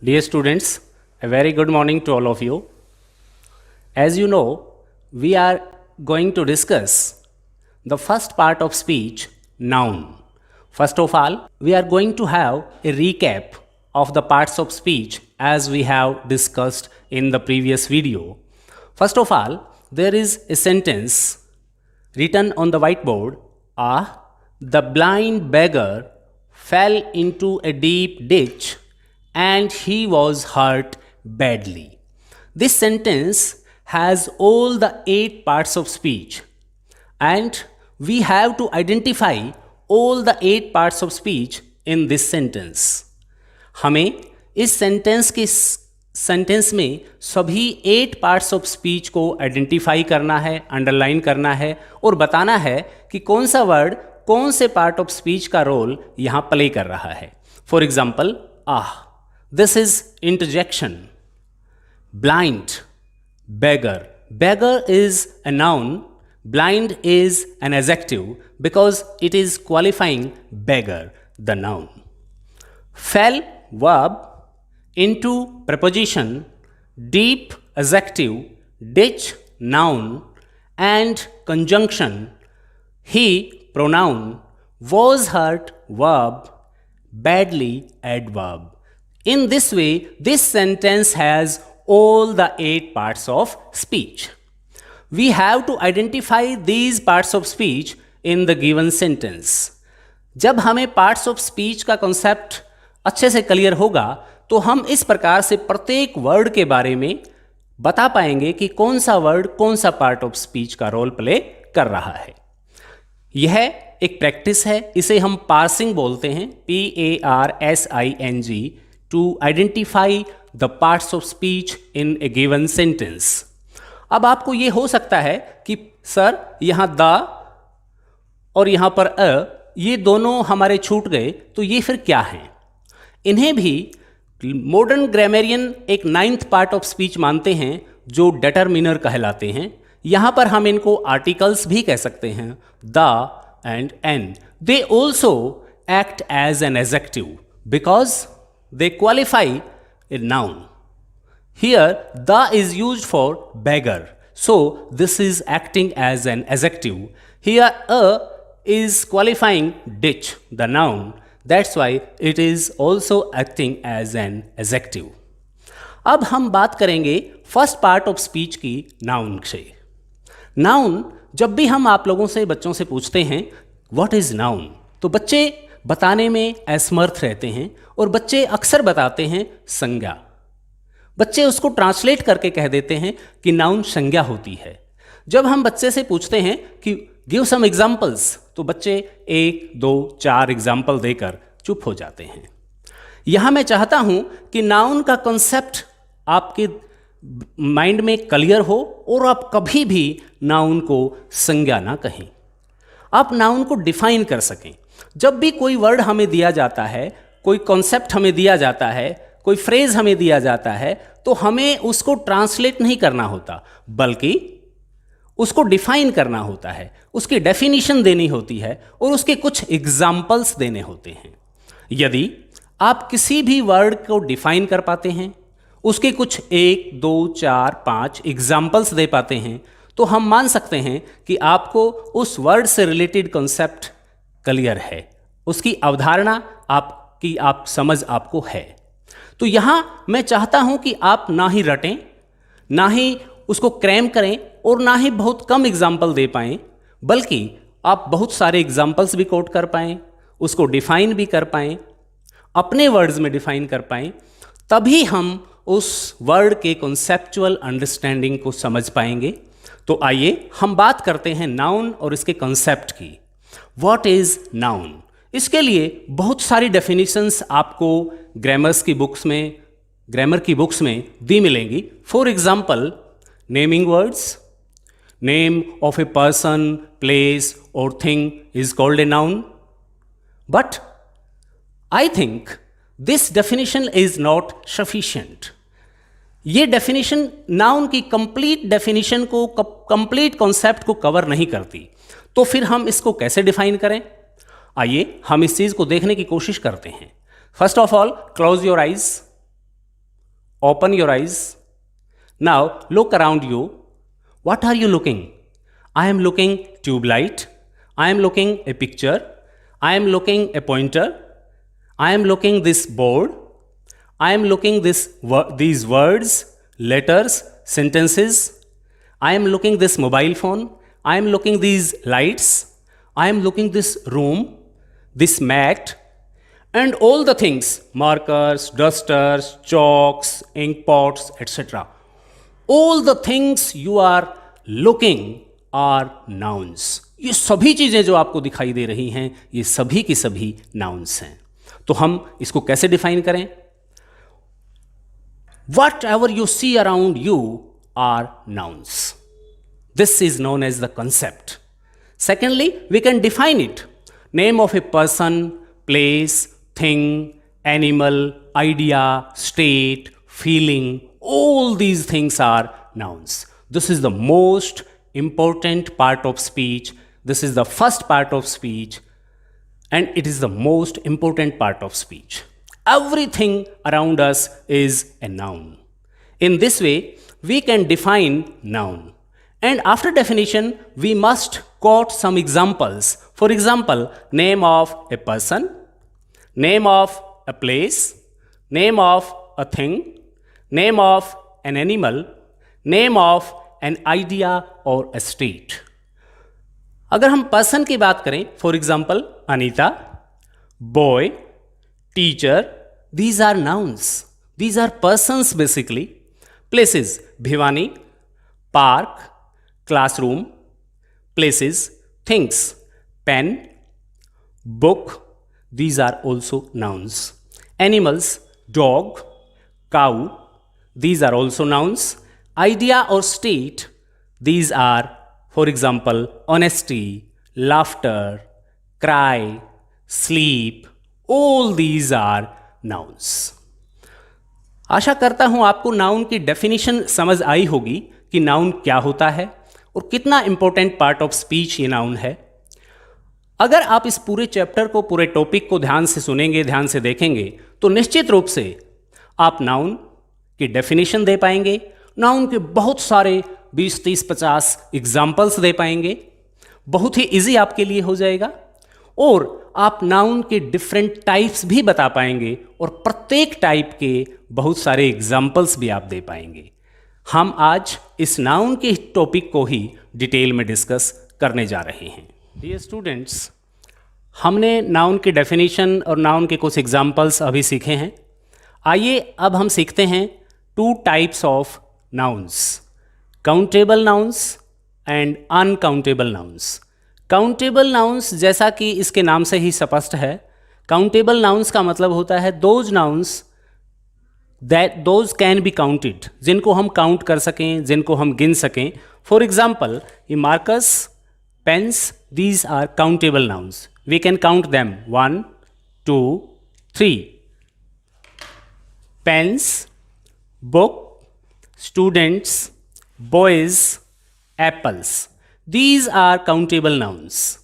Dear students, a very good morning to all of you. As you know, we are going to discuss the first part of speech, noun. First of all, we are going to have a recap of the parts of speech as we have discussed in the previous video. First of all, there is a sentence written on the whiteboard. The blind beggar fell into a deep ditch and he was hurt badly. This sentence has all the 8 parts of speech, and we have to identify all the 8 parts of speech in this sentence. हमें इस sentence में सभी 8 parts of speech को identify करना है, underline करना है और बताना है कि कौन सा वर्ड कौन से पार्ट ऑफ स्पीच का रोल यहाँ प्ले कर रहा है. For example, this is interjection. Blind, beggar. Beggar is a noun, blind is an adjective because it is qualifying beggar, the noun. Fell, verb, into, preposition, deep, adjective, ditch, noun, and conjunction, he, pronoun, was hurt, verb, badly, adverb. In this way, this sentence has all the 8 parts of speech. We have to identify these parts of speech in the given sentence. जब हमें parts of speech का concept अच्छे से clear होगा तो हम इस प्रकार से प्रत्येक वर्ड के बारे में बता पाएंगे कि कौन सा वर्ड कौन सा पार्ट ऑफ स्पीच का रोल प्ले कर रहा है. यह एक प्रैक्टिस है, इसे हम पार्सिंग बोलते हैं, PARSING, to identify the parts of speech in a given sentence. अब आपको ये हो सकता है कि सर यहाँ द और यहाँ पर ये दोनों हमारे छूट गए, तो ये फिर क्या हैं? इन्हें भी मॉडर्न ग्रामेरियन एक 9th पार्ट ऑफ स्पीच मानते हैं जो डिटरमिनर कहलाते हैं. यहाँ पर हम इनको आर्टिकल्स भी कह सकते हैं, the and an. They also act as an adjective because they qualify a noun. Here, the is used for beggar. So, this is acting as an adjective. Here, is qualifying ditch, the noun. That's why it is also acting as an adjective. अब हम बात करेंगे first part of speech की, noun से. Noun, जब भी हम आप लोगों से, बच्चों से पूछते हैं व्हाट इज नाउन, तो बच्चे बताने में असमर्थ रहते हैं और बच्चे अक्सर बताते हैं संज्ञा. बच्चे उसको ट्रांसलेट करके कह देते हैं कि नाउन संज्ञा होती है. जब हम बच्चे से पूछते हैं कि गिव सम एग्जांपल्स, तो बच्चे 1, 2, 4 एग्जांपल देकर चुप हो जाते हैं. यहां मैं चाहता हूं कि नाउन का कॉन्सेप्ट आपके माइंड में क्लियर हो और आप कभी भी नाउन को संज्ञा ना कहें. आप नाउन को डिफाइन कर सकें. जब भी कोई वर्ड हमें दिया जाता है, कोई कॉन्सेप्ट हमें दिया जाता है, कोई फ्रेज हमें दिया जाता है, तो हमें उसको ट्रांसलेट नहीं करना होता, बल्कि उसको डिफाइन करना होता है, उसकी डेफिनेशन देनी होती है और उसके कुछ एग्जाम्पल्स देने होते हैं. यदि आप किसी भी वर्ड को डिफाइन कर पाते हैं, उसके कुछ 1, 2, 4, 5 एग्जाम्पल्स दे पाते हैं, तो हम मान सकते हैं कि आपको उस वर्ड से रिलेटेड कॉन्सेप्ट क्लियर है, उसकी अवधारणा आपकी समझ आपको है. तो यहां मैं चाहता हूं कि आप ना ही रटें, ना ही उसको क्रैम करें और ना ही बहुत कम एग्जाम्पल दे पाएं, बल्कि आप बहुत सारे एग्जाम्पल्स भी कोट कर पाएं, उसको डिफाइन भी कर पाएं, अपने वर्ड्स में डिफाइन कर पाएं. तभी हम उस वर्ड के कॉन्सेप्चुअल अंडरस्टैंडिंग को समझ पाएंगे. तो आइए हम बात करते हैं नाउन और इसके कॉन्सेप्ट की. What is noun? इसके लिए बहुत सारी डेफिनेशंस आपको ग्रामर की बुक्स में दी मिलेंगी. For example, naming words, name of a person, place और thing is called a noun. But I think this definition is not sufficient. ये डेफिनेशन नाउन की कंप्लीट डेफिनेशन को, कंप्लीट कॉन्सेप्ट को कवर नहीं करती. तो फिर हम इसको कैसे डिफाइन करें? आइए हम इस चीज को देखने की कोशिश करते हैं. First of all, close your eyes. open your eyes. Now look around you. What are you looking? I am looking tube light. I am looking a picture. I am looking a pointer. I am looking this board. I am looking these words, letters, sentences. I am looking this mobile phone. I am looking these lights. I am looking this room, this mat, and all the things, markers, dusters, chalks, ink pots, etc. All the things you are looking are nouns. ये सभी चीजें जो आपको दिखाई दे रही हैं, ये सभी की सभी nouns हैं. तो हम इसको कैसे डिफाइन करें? Whatever you see around you are nouns. This is known as the concept. Secondly, we can define it. Name of a person, place, thing, animal, idea, state, feeling, all these things are nouns. This is the most important part of speech. This is the first part of speech, and it is the most important part of speech. Everything around us is a noun. In this way, we can define noun. And after definition, we must quote some examples. For example, name of a person, name of a place, name of a thing, name of an animal, name of an idea or a state. अगर हम person की बात करें, for example Anita, boy, teacher, these are nouns. These are persons basically. Places, Bhiwani, park, classroom, places, things, pen, book, these are also nouns. Animals, dog, cow, these are also nouns. Idea or state, these are, for example, honesty, laughter, cry, sleep, all these are nouns. आशा करता हूं आपको noun की definition समझ आई होगी कि noun क्या होता है और कितना इंपॉर्टेंट पार्ट ऑफ स्पीच ये नाउन है. अगर आप इस पूरे चैप्टर को, पूरे टॉपिक को ध्यान से सुनेंगे, ध्यान से देखेंगे, तो निश्चित रूप से आप नाउन की डेफिनेशन दे पाएंगे, नाउन के बहुत सारे 20, 30, 50 एग्जाम्पल्स दे पाएंगे. बहुत ही इजी आपके लिए हो जाएगा और आप नाउन के डिफरेंट टाइप्स भी बता पाएंगे और प्रत्येक टाइप के बहुत सारे एग्जाम्पल्स भी आप दे पाएंगे. हम आज इस नाउन के टॉपिक को ही डिटेल में डिस्कस करने जा रहे हैं. डियर स्टूडेंट्स, हमने नाउन की डेफिनेशन और नाउन के कुछ एग्जाम्पल्स अभी सीखे हैं. आइए अब हम सीखते हैं 2 types of nouns, countable nouns and uncountable nouns. Countable nouns, जैसा कि इसके नाम से ही स्पष्ट है, काउंटेबल नाउन्स का मतलब होता है those nouns those can be counted, जिनको हम काउंट कर सकें, जिनको हम गिन सकें. फॉर एग्जाम्पल, ये markers, pens, these are countable nouns. We can count them 1, 2, 3. Pens, book, students, boys, apples, these are countable nouns.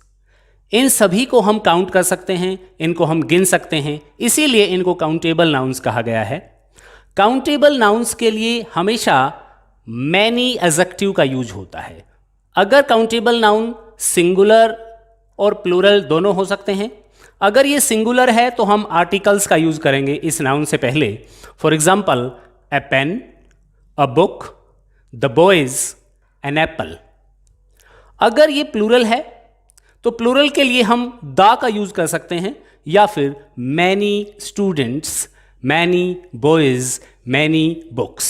इन सभी को हम काउंट कर सकते हैं, इनको हम गिन सकते हैं, इसीलिए इनको काउंटेबल नाउन्स कहा गया है. काउंटेबल नाउन्स के लिए हमेशा मैनी एडजेक्टिव का यूज होता है. अगर काउंटेबल नाउन सिंगुलर और प्लूरल दोनों हो सकते हैं. अगर ये सिंगुलर है तो हम आर्टिकल्स का यूज करेंगे इस नाउन से पहले. For example, a pen, a book, the boys, an apple. अगर ये प्लूरल है तो प्लूरल के लिए हम द का यूज कर सकते हैं या फिर many students, many boys, many books.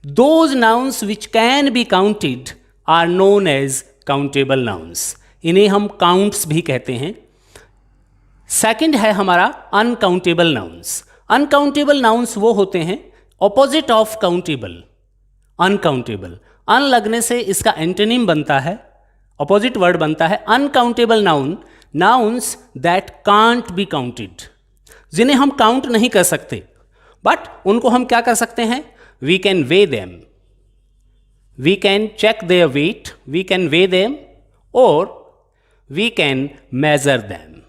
Those nouns which can be counted are known as countable nouns. इन्हें हम काउंट्स भी कहते हैं. सेकंड है हमारा अनकाउंटेबल नाउन्स. अनकाउंटेबल नाउन्स वो होते हैं ऑपोजिट ऑफ काउंटेबल, अनकाउंटेबल. अन लगने से इसका एंटोनिम बनता है, ऑपोजिट वर्ड बनता है uncountable noun. Nouns that can't be counted, जिन्हें हम काउंट नहीं कर सकते, बट उनको हम क्या कर सकते हैं? We can weigh them, we can check their weight, we can weigh them और we can measure them,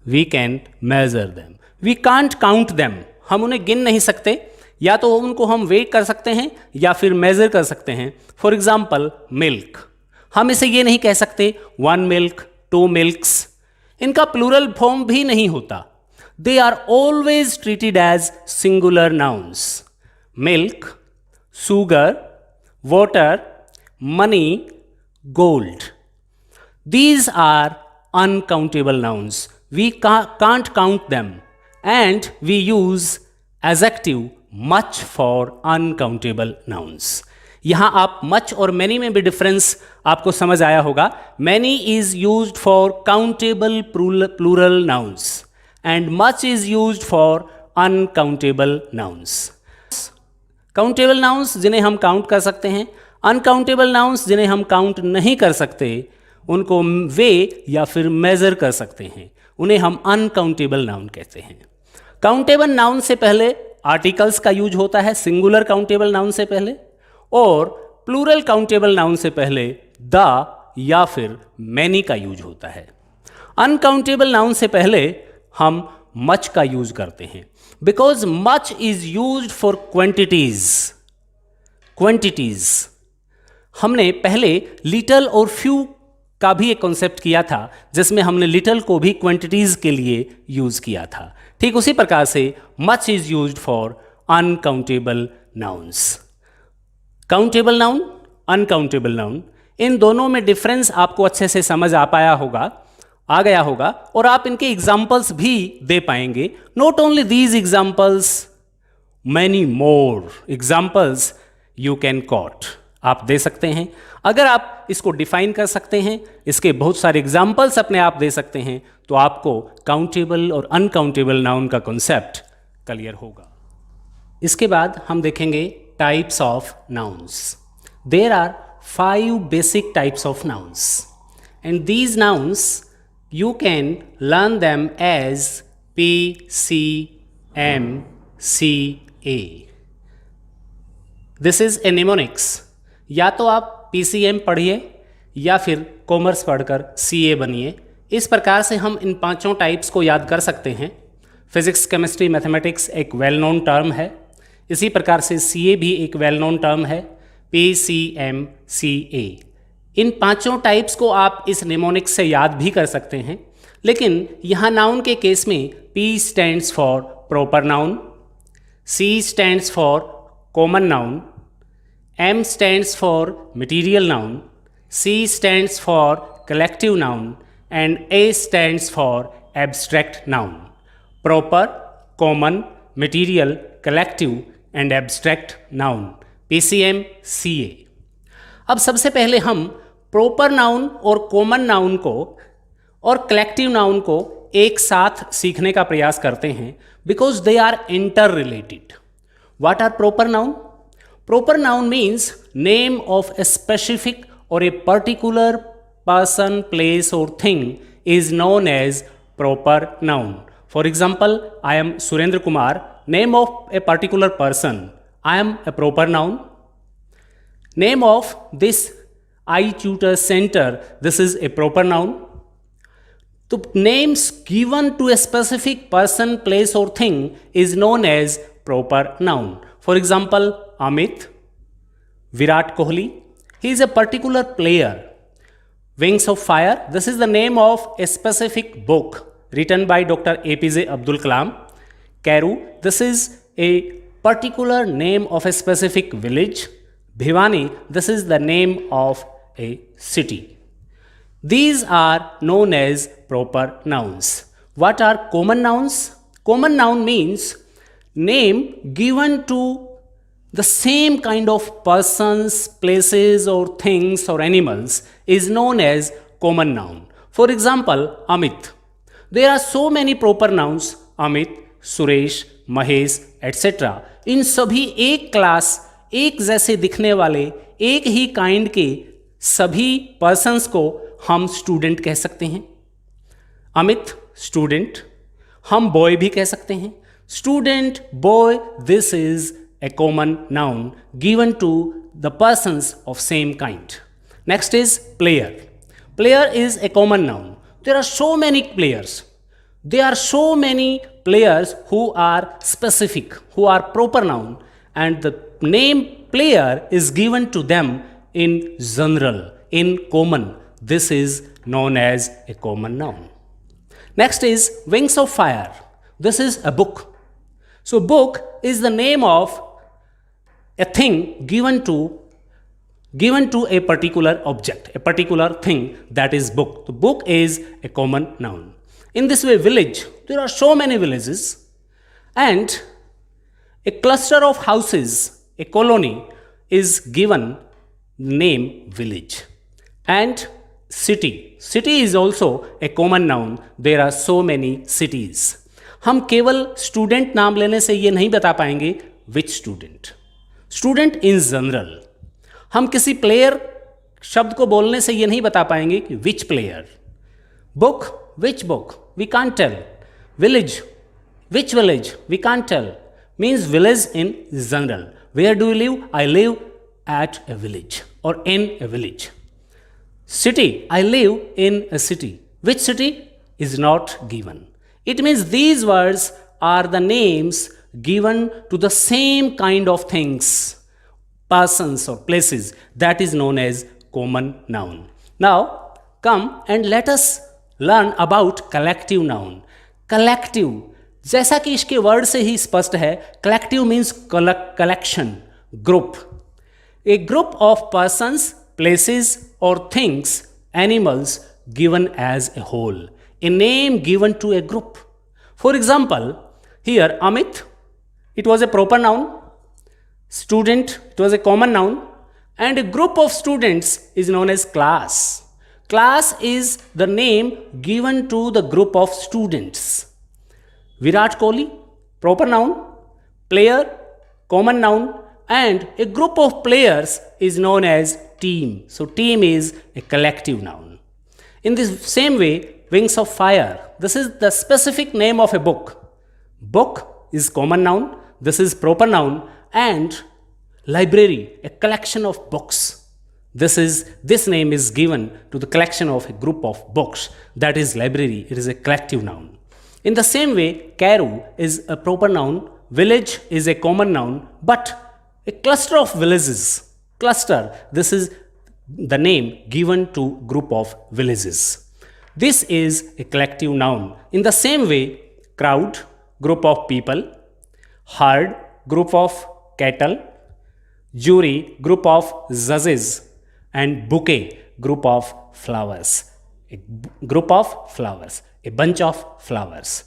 we can measure them. We can't count them. हम उन्हें गिन नहीं सकते, या तो उनको हम वेट कर सकते हैं या फिर मेजर कर सकते हैं। फॉर एग्जाम्पल मिल्क, हम इसे ये नहीं कह सकते 1 मिल्क 2 मिल्क्स, इनका प्लूरल फॉर्म भी नहीं होता। They are always treated as singular nouns. Milk, sugar, water, money, gold, these are uncountable nouns. We can't count them, and we use adjective much for uncountable nouns. यहाँ आप much और many में भी difference आपको समझ आया होगा। Many is used for countable plural nouns and much is used for uncountable nouns. Countable nouns जिन्हें हम काउंट कर सकते हैं, uncountable nouns जिन्हें हम काउंट नहीं कर सकते, उनको वे या फिर मेजर कर सकते हैं, उन्हें हम अनकाउंटेबल नाउन कहते हैं। काउंटेबल नाउन से पहले आर्टिकल्स का यूज होता है, सिंगुलर काउंटेबल नाउन से पहले, और प्लूरल काउंटेबल नाउन से पहले द या फिर मैनी का यूज होता है। अनकाउंटेबल नाउन से पहले हम मच का यूज करते हैं, because much is used for quantities. हमने पहले लिटल और फ्यू का भी एक कॉन्सेप्ट किया था, जिसमें हमने लिटल को भी क्वांटिटीज के लिए यूज किया था। ठीक उसी प्रकार से much is used for uncountable nouns. Countable noun, uncountable noun, इन दोनों में डिफरेंस आपको अच्छे से समझ आ गया होगा, और आप इनके एग्जाम्पल्स भी दे पाएंगे। Not only these examples, many more examples you can coat, आप दे सकते हैं। अगर आप इसको डिफाइन कर सकते हैं, इसके बहुत सारे एग्जाम्पल्स अपने आप दे सकते हैं, तो आपको काउंटेबल और अनकाउंटेबल नाउन का कॉन्सेप्ट क्लियर होगा। इसके बाद हम देखेंगे types of nouns. There are 5 basic types of nouns, and these nouns you can learn them as PCMCA. This is a mnemonics. या तो आप PCM पढ़िए या फिर कॉमर्स पढ़कर CA बनिए। इस प्रकार से हम इन 5 टाइप्स को याद कर सकते हैं। फिजिक्स, केमिस्ट्री, मैथमेटिक्स एक वेल नोन टर्म है, इसी प्रकार से CA भी एक वेल नोन टर्म है, PCMCA। इन 5 टाइप्स को आप इस निमोनिक्स से याद भी कर सकते हैं, लेकिन यहाँ नाउन के केस में P stands for proper noun, C stands for common noun, M stands for material noun, C stands for collective noun and A stands for abstract noun. Proper, common, material, collective and abstract noun, PCMCA। अब सबसे पहले हम proper noun और common noun को और collective noun को एक साथ सीखने का प्रयास करते हैं, because they are interrelated. What are proper noun? Proper noun means name of a specific और ए पर्टिकुलर पर्सन, प्लेस और thing is known as proper noun. For example, I am Surendra Kumar, name of a particular person, I am a proper noun. Name of this iTutor Center, this is a proper noun. So names given to a specific person, place or thing is known as proper noun. For example, Amit, Virat Kohli, he is a particular player. Wings of Fire, this is the name of a specific book written by Dr. APJ Abdul Kalam. Karu, this is a particular name of a specific village. Bhiwani, this is the name of a city. These are known as proper nouns. What are common nouns? Common noun means name given to the same kind of persons, places or things or animals is known as common noun. For example, Amit. There are so many proper nouns, Amit, Suresh, Mahesh, etc. इन सभी एक class, एक जैसे दिखने वाले, एक ही kind के सभी persons को हम स्टूडेंट कह सकते हैं। अमित स्टूडेंट, हम बॉय भी कह सकते हैं। Student, boy, this is a common noun given to the persons of same kind. Next is player. Player is a common noun. There are so many players. There are so many players who are specific, who are proper noun, and the name player is given to them in general, in common. This is known as a common noun. Next is Wings of Fire. This is a book. So book is the name of a thing given to a particular object, a particular thing, that is book. The book is a common noun. In this way, village, there are so many villages, and a cluster of houses, a colony, is given name village. And city, city is also a common noun. There are so many cities. हम केवल student नाम लेने से ये नहीं बता पाएंगे which student, student in general. हम किसी प्लेयर शब्द को बोलने से ये नहीं बता पाएंगे कि which player. Book, which book, we can't tell. Village, which village, we can't tell. Means village in general. Where do you live? I live at a village or in a village. City, I live in a city. Which city is not given. It means these words are the names given to the same kind of things, persons or places, that is known as common noun. Now come and let us learn about collective noun. Collective, जैसा कि इसके word से ही स्पष्ट है, collective means collection, group. A group of persons, places or things, animals given as a whole. A name given to a group. For example, here Amit, it was a proper noun. Student, it was a common noun. And a group of students is known as class. Class is the name given to the group of students. Virat Kohli, proper noun. Player, common noun. And a group of players is known as team. So team is a collective noun. In this same way, Wings of Fire, this is the specific name of a book. Book is common noun, this is proper noun. And library, a collection of books. This name is given to the collection of a group of books, that is library. It is a collective noun. In the same way, Cairo is a proper noun, village is a common noun, but a cluster of villages, cluster, this is the name given to group of villages. This is a collective noun. In the same way, crowd, group of people, herd, group of cattle, jury, group of judges, and bouquet, group of flowers. A group of flowers, a bunch of flowers,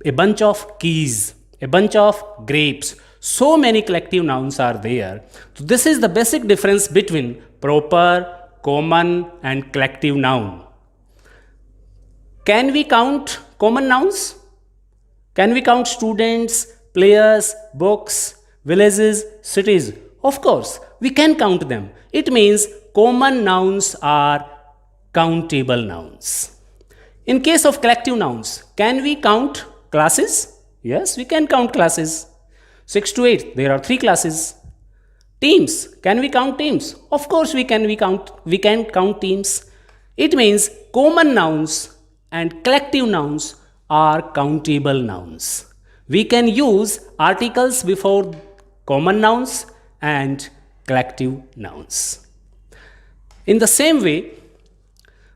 a bunch of keys, a bunch of grapes. So many collective nouns are there. So this is the basic difference between proper, common and collective noun. Can we count common nouns? Can we count students, players, books, villages, cities? Of course, we can count them. It means common nouns are countable nouns. In case of collective nouns, can we count classes? Yes, we can count classes. 6 to 8, there are 3 classes. Teams, can we count teams? Of course we can count teams. It means common nouns and collective nouns are countable nouns. We can use articles before common nouns and collective nouns. In the same way,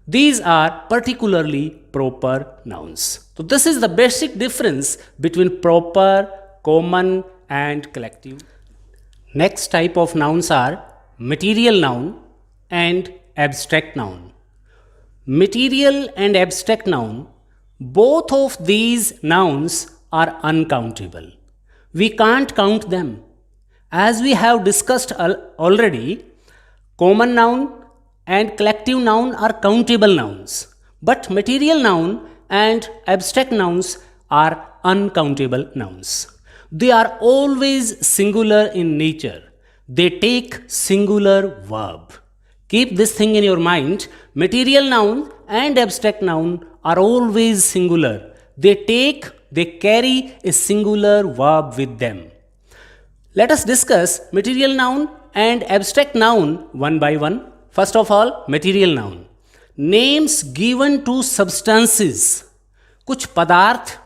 these are particularly proper nouns. So this is the basic difference between proper, common and collective. Next type of nouns are material noun and abstract noun. Material and abstract noun, both of these nouns are uncountable. We can't count them. As we have discussed already, common noun and collective noun are countable nouns, but material noun and abstract nouns are uncountable nouns. They are always singular in nature. They take singular verb. Keep this thing in your mind. Material noun and abstract noun are always singular. They carry a singular verb with them. Let us discuss material noun and abstract noun one by one. First of all, material noun. Names given to substances कुछ पदार्थ,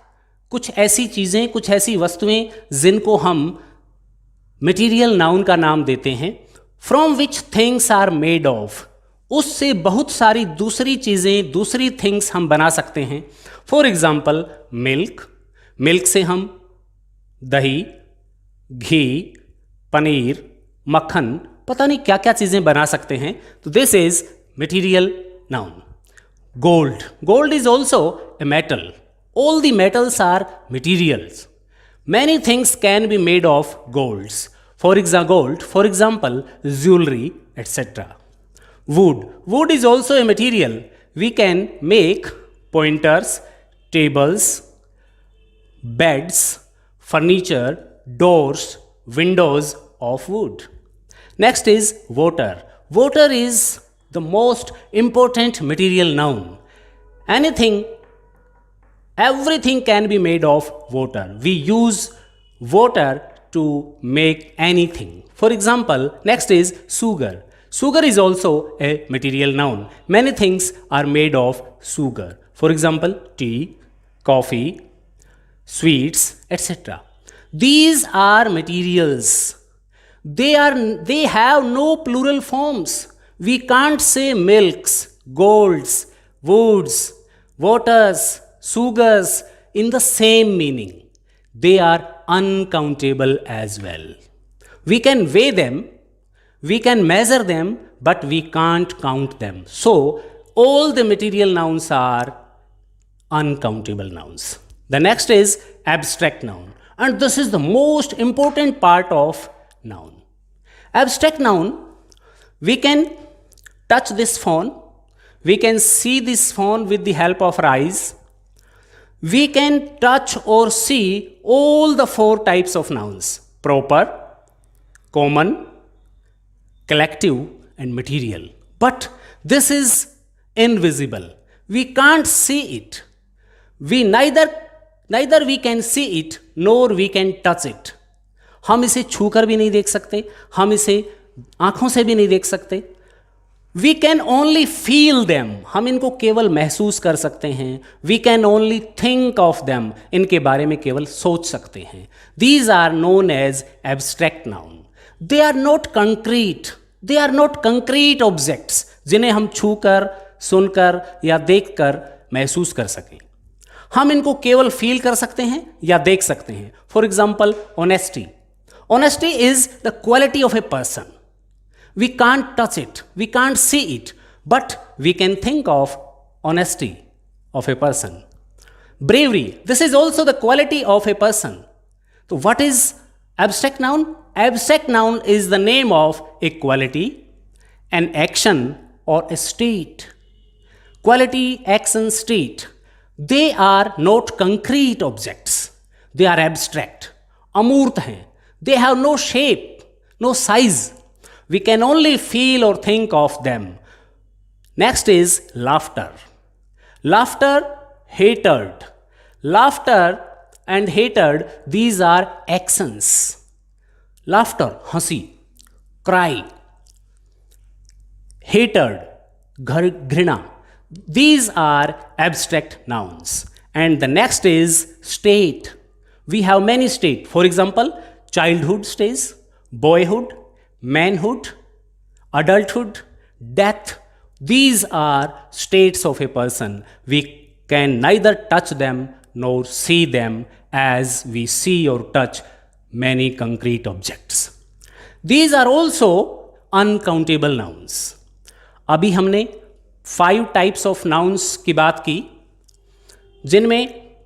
कुछ ऐसी चीज़ें, कुछ ऐसी वस्तुएं जिनको हम मटेरियल नाउन का नाम देते हैं। From which things are made of, उससे बहुत सारी दूसरी चीज़ें, दूसरी थिंग्स हम बना सकते हैं। फॉर एग्जाम्पल मिल्क, मिल्क से हम दही, घी, पनीर, मक्खन, पता नहीं क्या क्या चीज़ें बना सकते हैं। तो this is material noun. Gold, gold is also a metal. All the metals are materials. Many things can be made of golds. For example, jewelry, etc. Wood. Wood is also a material. We can make pointers, tables, beds, furniture, doors, windows of wood. Next is water. Water is the most important material noun. Everything can be made of water. We use water to make anything. For example, next is sugar. Sugar is also a material noun. Many things are made of sugar. For example, tea, coffee, sweets, etc. These are materials. They have no plural forms. We can't say milks, golds, woods, waters, sugars in the same meaning. They are uncountable as well. We can weigh them, we can measure them, but we can't count them. So, all the material nouns are uncountable nouns. The next is abstract noun, and this is the most important part of noun. Abstract noun, we can touch this phone, we can see this phone with the help of our eyes. We can touch or see all the 4 types of nouns: proper, common, collective, and material. But this is invisible. We can't see it. We neither we can see it nor we can touch it. हम इसे छूकर भी नहीं देख सकते, हम इसे आंखों से भी नहीं देख सकते। We can only feel them. हम इनको केवल महसूस कर सकते हैं। We can only think of them. इनके बारे में केवल सोच सकते हैं। These are known as abstract noun. They are not concrete. They are not concrete objects जिन्हें हम छूकर, सुनकर या देखकर महसूस कर सकें। हम इनको केवल फील कर सकते हैं या देख सकते हैं। For example, honesty. Honesty is the quality of a person. We can't touch it, we can't see it, but we can think of honesty of a person. Bravery, this is also the quality of a person. So what is abstract noun? Abstract noun is the name of a quality, an action, or a state. Quality, action, state. They are not concrete objects. They are abstract. अमूर्त हैं. They have no shape, no size. We can only feel or think of them. Next is laughter. Laughter, hatred. Laughter and hatred, these are actions. Laughter, हंसी, cry. Hatred, घृणा. These are abstract nouns. And the next is state. We have many states. For example, childhood stage, boyhood, manhood, adulthood, death. These are states of a person. We can neither touch them nor see them as we see or touch many concrete objects. These are also uncountable nouns. अभी हमने 5 types of nouns की बात की, जिनमें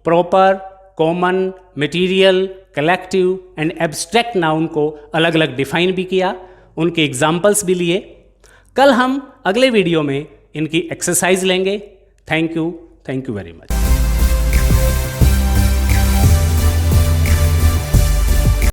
proper, common, material, collective and abstract noun को अलग अलग define भी किया, उनके एग्जाम्पल्स भी लिए। कल हम अगले वीडियो में इनकी एक्सरसाइज लेंगे। Thank you very much.